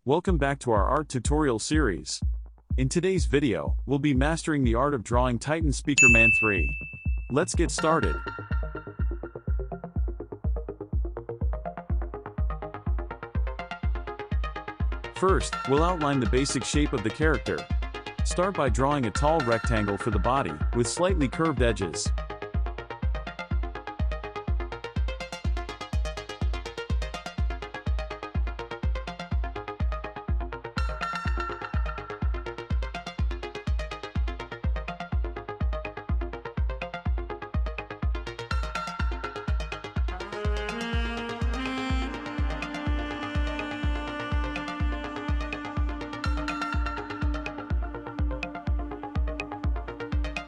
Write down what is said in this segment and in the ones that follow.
Welcome back to our art tutorial series. In today's video, we'll be mastering the art of drawing Titan SPEAKERMAN 3. Let's get started. First, we'll outline the basic shape of the character. Start by drawing a tall rectangle for the body, with slightly curved edges.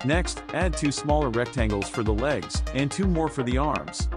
Next, add 2 smaller rectangles for the legs, and 2 more for the arms.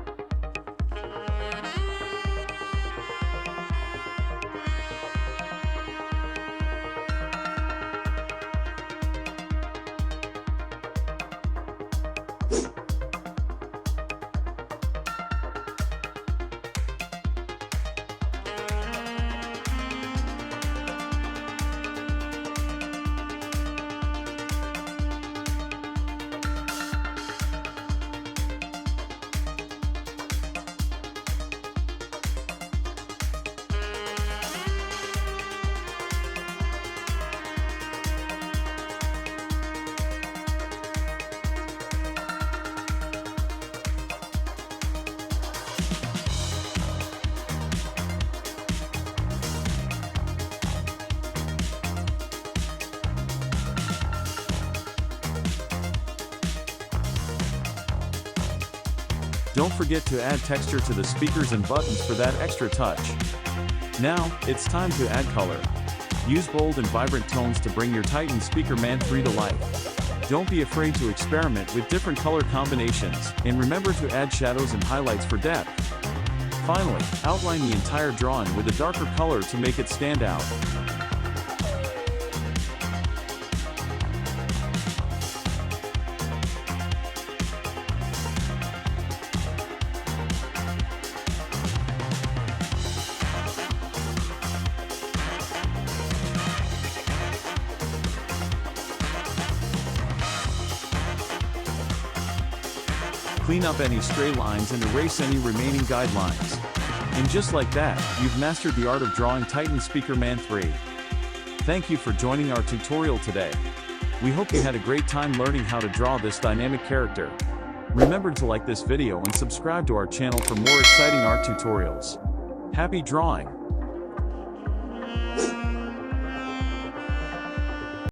Don't forget to add texture to the speakers and buttons for that extra touch. Now, it's time to add color. Use bold and vibrant tones to bring your Titan SPEAKERMAN 3 to life. Don't be afraid to experiment with different color combinations, and remember to add shadows and highlights for depth. Finally, outline the entire drawing with a darker color to make it stand out. Clean up any stray lines and erase any remaining guidelines. And just like that, you've mastered the art of drawing Titan SPEAKERMAN 3. Thank you for joining our tutorial today. We hope you had a great time learning how to draw this dynamic character. Remember to like this video and subscribe to our channel for more exciting art tutorials. Happy drawing!